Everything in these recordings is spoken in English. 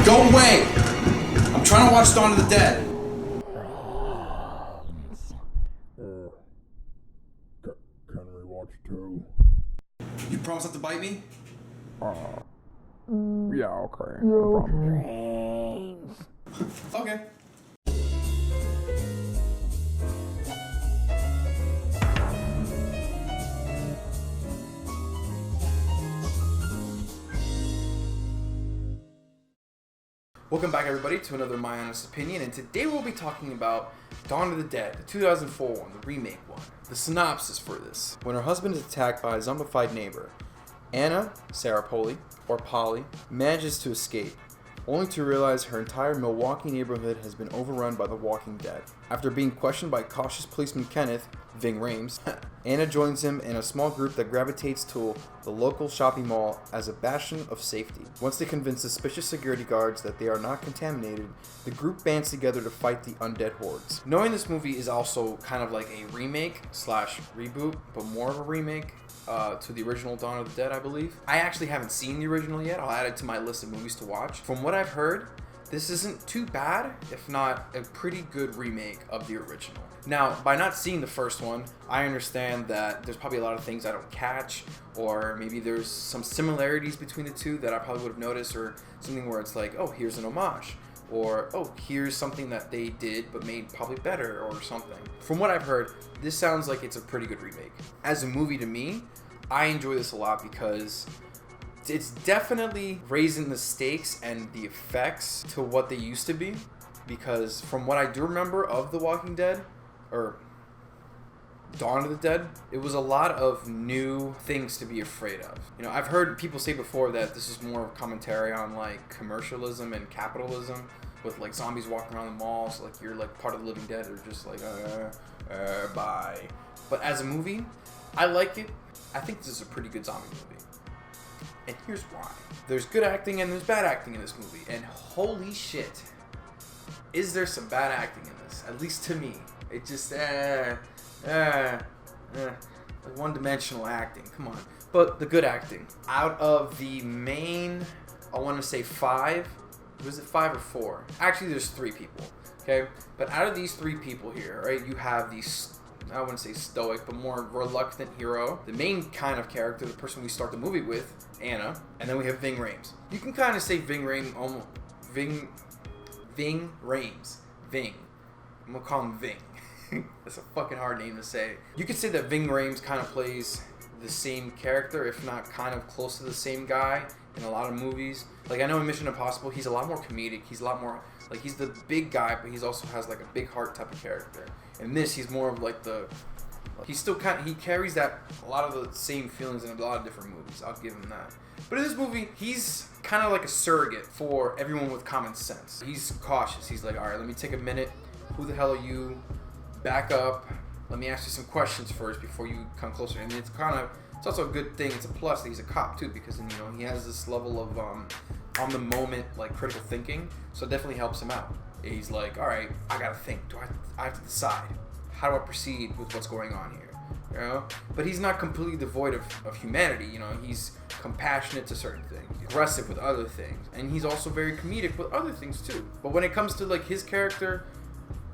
Go away! I'm trying to watch Dawn of the Dead. Can we watch too? You promise not to bite me? Yeah, okay. No problem. Okay. Welcome back, everybody, to another My Honest Opinion, and today we'll be talking about Dawn of the Dead, the 2004 one, the remake one. The synopsis for this. When her husband is attacked by a zombified neighbor, Anna, Sarah Polly, or Polly, manages to escape, only to realize her entire Milwaukee neighborhood has been overrun by the Walking Dead. After being questioned by cautious policeman Kenneth, Ving Rhames, Anna joins him in a small group that gravitates to the local shopping mall as a bastion of safety. Once they convince suspicious security guards that they are not contaminated, the group bands together to fight the undead hordes. Knowing this movie is also kind of like a remake slash reboot, but more of a remake to the original Dawn of the Dead, I believe. I actually haven't seen the original yet. I'll add it to my list of movies to watch. From what I've heard, this isn't too bad, if not a pretty good remake of the original. Now, by not seeing the first one, I understand that there's probably a lot of things I don't catch, or maybe there's some similarities between the two that I probably would have noticed, or something where it's like, oh, here's an homage, or oh, here's something that they did but made probably better, or something. From what I've heard, this sounds like it's a pretty good remake. As a movie, to me, I enjoy this a lot because it's definitely raising the stakes and the effects to what they used to be, because from what I do remember of The Walking Dead, or Dawn of the Dead, it was a lot of new things to be afraid of. You know, I've heard people say before that this is more of commentary on like commercialism and capitalism, with like zombies walking around the malls, like you're like part of the living dead, or just like bye. But as a movie, I like it. I think this is a pretty good zombie movie. And here's why. There's good acting and there's bad acting in this movie. And holy shit, is there some bad acting in this? At least to me. It just, one-dimensional acting. Come on. But the good acting. Out of the main, I want to say 5. Was it 5 or 4? Actually, there's 3 people. Okay? But out of these 3 people here, right, you have these, I wouldn't say stoic, but more reluctant hero. The main kind of character, the person we start the movie with, Anna. And then we have Ving Rhames. You can kind of say Ving Rhames. Ving. I'm going to call him Ving. That's a fucking hard name to say. You could say that Ving Rhames kind of plays the same character, if not kind of close to the same guy in a lot of movies. Like, I know in Mission Impossible, he's a lot more comedic. He's a lot more, like, he's the big guy, but he's also has, like, a big heart type of character. In this, he's more of, like, he's still kind of, he carries that, a lot of the same feelings in a lot of different movies. I'll give him that. But in this movie, he's kind of like a surrogate for everyone with common sense. He's cautious. He's like, all right, let me take a minute. Who the hell are you? Back up. Let me ask you some questions first before you come closer. And it's also a good thing. It's a plus that he's a cop too, because you know he has this level of on the moment like critical thinking. So it definitely helps him out. He's like, all right, I gotta think. I have to decide. How do I proceed with what's going on here? You know? But he's not completely devoid of humanity. You know, he's compassionate to certain things, aggressive with other things, and he's also very comedic with other things too. But when it comes to like his character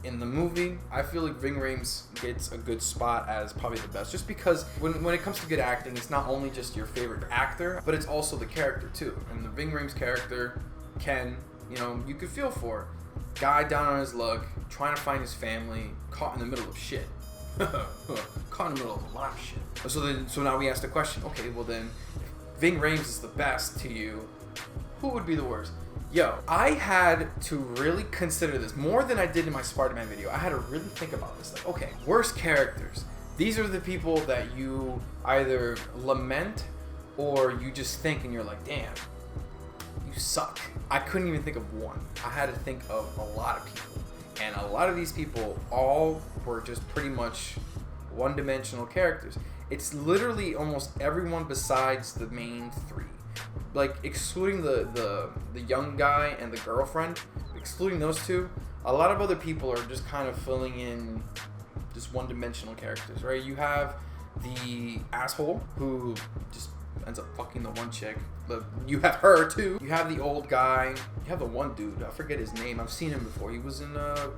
in the movie, I feel like Ving Rhames gets a good spot as probably the best, just because when it comes to good acting, it's not only just your favorite actor, but it's also the character too. And the Ving Rhames character, Ken, you know, you could feel for. Guy down on his luck, trying to find his family, caught in the middle of shit. Caught in the middle of a lot of shit. So now we ask the question, okay, well then, if Ving Rhames is the best to you, who would be the worst? Yo, I had to really consider this more than I did in my Spider-Man video. I had to really think about this. Like, okay, worst characters. These are the people that you either lament or you just think and you're like, damn, you suck. I couldn't even think of one. I had to think of a lot of people. And a lot of these people all were just pretty much one-dimensional characters. It's literally almost everyone besides the main 3. Like, excluding the young guy and the girlfriend, excluding those 2, a lot of other people are just kind of filling in just one-dimensional characters, right? You have the asshole who just ends up fucking the one chick. But you have her too. You have the old guy. You have the one dude. I forget his name. I've seen him before. He was in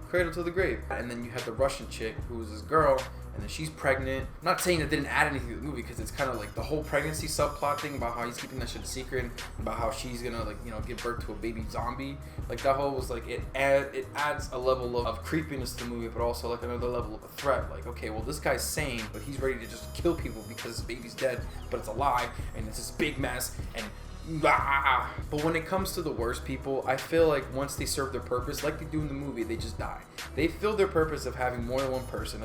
Cradle to the Grave. And then you have the Russian chick who was this girl. And then she's pregnant. I'm not saying that didn't add anything to the movie because it's kind of like the whole pregnancy subplot thing about how he's keeping that shit a secret, about how she's gonna like, you know, give birth to a baby zombie. Like that whole was like it adds a level of creepiness to the movie, but also like another level of a threat. Like, okay, well this guy's sane, but he's ready to just kill people because his baby's dead, but it's alive, and it's this big mess and. But when it comes to the worst people, I feel like once they serve their purpose, like they do in the movie, they just die. They fill their purpose of having more than one person,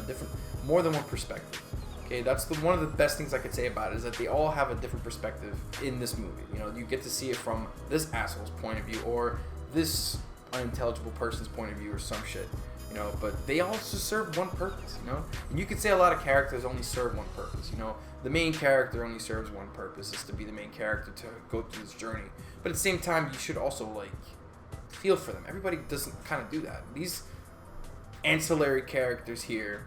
more than one perspective. Okay, that's one of the best things I could say about it, is that they all have a different perspective in this movie. You know, you get to see it from this asshole's point of view, or this unintelligible person's point of view, or some shit. You know, but they all just serve one purpose, you know? And you could say a lot of characters only serve one purpose, you know? The main character only serves one purpose, is to be the main character, to go through this journey. But at the same time, you should also, like, feel for them. Everybody doesn't kind of do that. These ancillary characters here,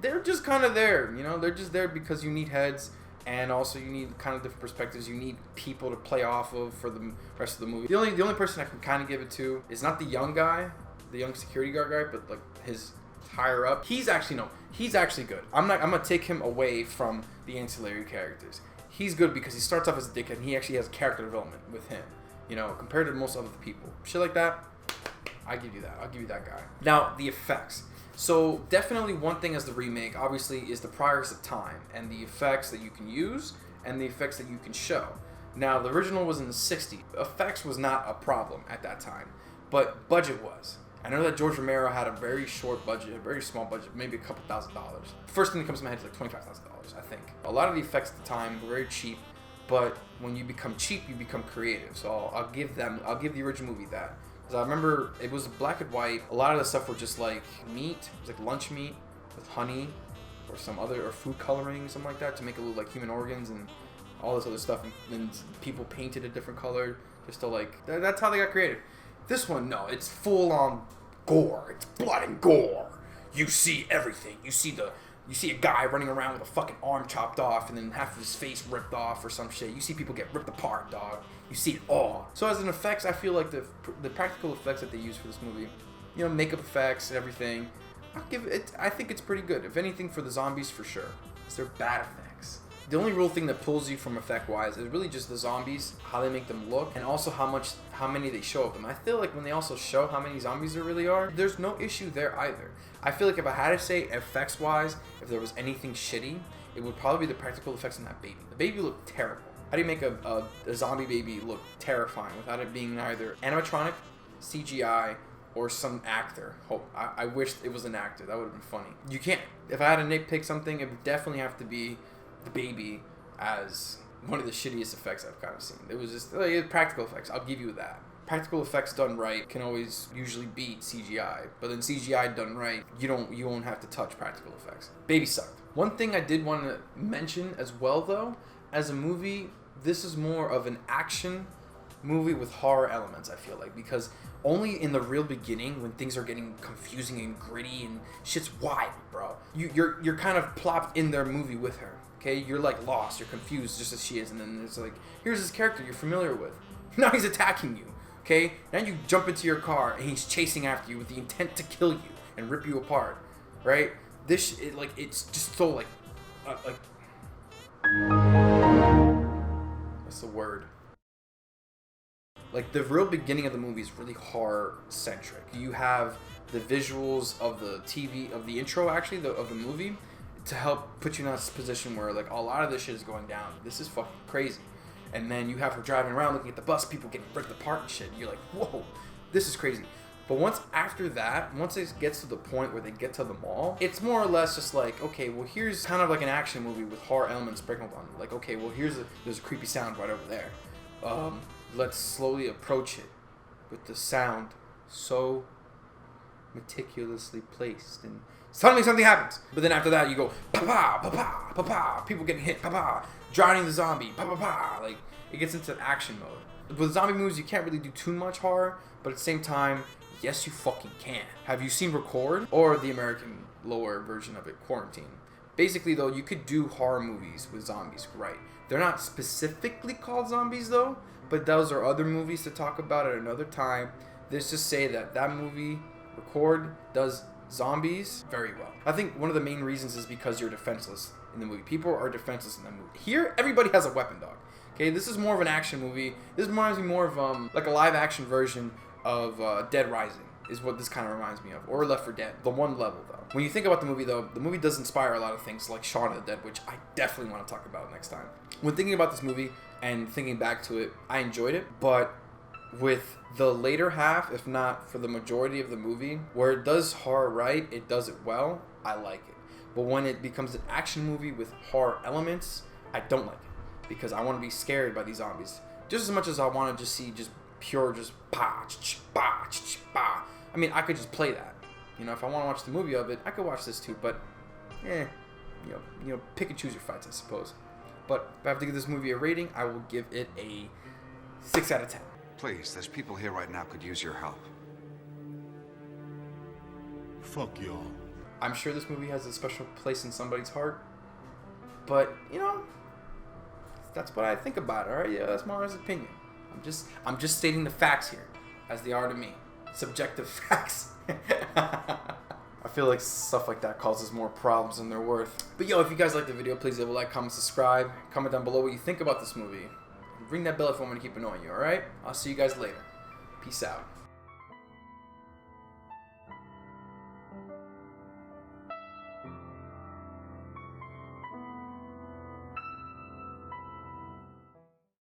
they're just kind of there, you know? They're just there because you need heads, and also you need kind of different perspectives. You need people to play off of for the rest of the movie. The only person I can kind of give it to is not the young guy, the young security guard guy, but like his higher up. He's actually good. I'm gonna take him away from the ancillary characters. He's good because he starts off as a dickhead and he actually has character development with him, you know, compared to most other people. Shit like that, I give you that. I'll give you that guy. Now, the effects. So definitely one thing as the remake, obviously, is the progress of time and the effects that you can use and the effects that you can show. Now, the original was in the 60s. Effects was not a problem at that time, but budget was. I know that George Romero had a very short budget, a very small budget, maybe a couple $1,000s. The first thing that comes to my head is like $25,000, I think. A lot of the effects at the time were very cheap, but when you become cheap, you become creative. So I'll give the original movie that. Because I remember it was black and white. A lot of the stuff were just like meat. It was like lunch meat with honey or or food coloring, something like that, to make it look like human organs and all this other stuff. And people painted a different color just to like, that's how they got creative. This one, no, it's full on gore. It's blood and gore. You see everything. You see a guy running around with a fucking arm chopped off and then half of his face ripped off or some shit. You see people get ripped apart, dog. You see it all. So as an effects, I feel like the practical effects that they use for this movie, you know, makeup effects and everything, I think it's pretty good. If anything, for the zombies, for sure. Because they're bad effects. The only real thing that pulls you from effect-wise is really just the zombies, how they make them look, and also how many they show of them. I feel like when they also show how many zombies there really are, there's no issue there either. I feel like if I had to say effects-wise, if there was anything shitty, it would probably be the practical effects on that baby. The baby looked terrible. How do you make a zombie baby look terrifying without it being either animatronic, CGI, or some actor? I wish it was an actor. That would have been funny. You can't. If I had to nitpick something, it would definitely have to be the baby as one of the shittiest effects I've kind of seen. It was just like practical effects. I'll give you that. Practical effects done right can always usually beat CGI, but then CGI done right, you won't have to touch practical effects. Baby sucked. One thing I did want to mention as well, though, as a movie, this is more of an action movie with horror elements, I feel like, because only in the real beginning, when things are getting confusing and gritty and shit's wild, bro, you're kind of plopped in their movie with her. Okay, you're like lost, you're confused just as she is, and then it's like, here's this character you're familiar with. Now he's attacking you. Okay, now you jump into your car and he's chasing after you with the intent to kill you and rip you apart, right? It's just so like what's the word? Like the real beginning of the movie is really horror centric. You have the visuals of the TV, of the intro actually, of the movie, to help put you in a position where like a lot of this shit is going down. This is fucking crazy. And then you have her driving around looking at the bus, people getting ripped apart and shit. And you're like, whoa, this is crazy. But once it gets to the point where they get to the mall, it's more or less just like, okay, well here's kind of like an action movie with horror elements sprinkled on it. Like, okay, well there's a creepy sound right over there. Let's slowly approach it with the sound so meticulously placed, and suddenly something happens. But then after that you go pa-pa, pa-pa, pa-pa, people getting hit, pa-pa, drowning the zombie, pa-pa-pa. Like, it gets into action mode. With zombie movies, you can't really do too much horror, but at the same time, yes, you fucking can. Have you seen Record? Or the American lower version of it, Quarantine? Basically, though, you could do horror movies with zombies, right? They're not specifically called zombies though, but those are other movies to talk about at another time. Let's just say that movie, Record, does zombies very well. I think one of the main reasons is because you're defenseless in the movie. People are defenseless in that movie. Here, everybody has a weapon, dog. Okay, this is more of an action movie. This reminds me more of like a live action version of Dead Rising is what this kind of reminds me of, or Left 4 Dead. The one level though. When you think about the movie though, the movie does inspire a lot of things like Shaun of the Dead, which I definitely want to talk about next time. When thinking about this movie and thinking back to it, I enjoyed it, but with the later half, if not for the majority of the movie, where it does horror right, it does it well, I like it. But when it becomes an action movie with horror elements, I don't like it. Because I want to be scared by these zombies. Just as much as I want to just see just pure just bah, bah, bah. I mean, I could just play that. You know, if I want to watch the movie of it, I could watch this too. But, you know, pick and choose your fights, I suppose. But if I have to give this movie a rating, I will give it a 6 out of 10. Please, there's people here right now could use your help. Fuck y'all. I'm sure this movie has a special place in somebody's heart. But, you know, that's what I think about it, alright? Yeah, that's Mara's opinion. I'm just stating the facts here, as they are to me. Subjective facts. I feel like stuff like that causes more problems than they're worth. But yo, if you guys like the video, please leave a like, comment, subscribe. Comment down below what you think about this movie. Ring that bell if you want me to keep an eye on you, alright? I'll see you guys later. Peace out.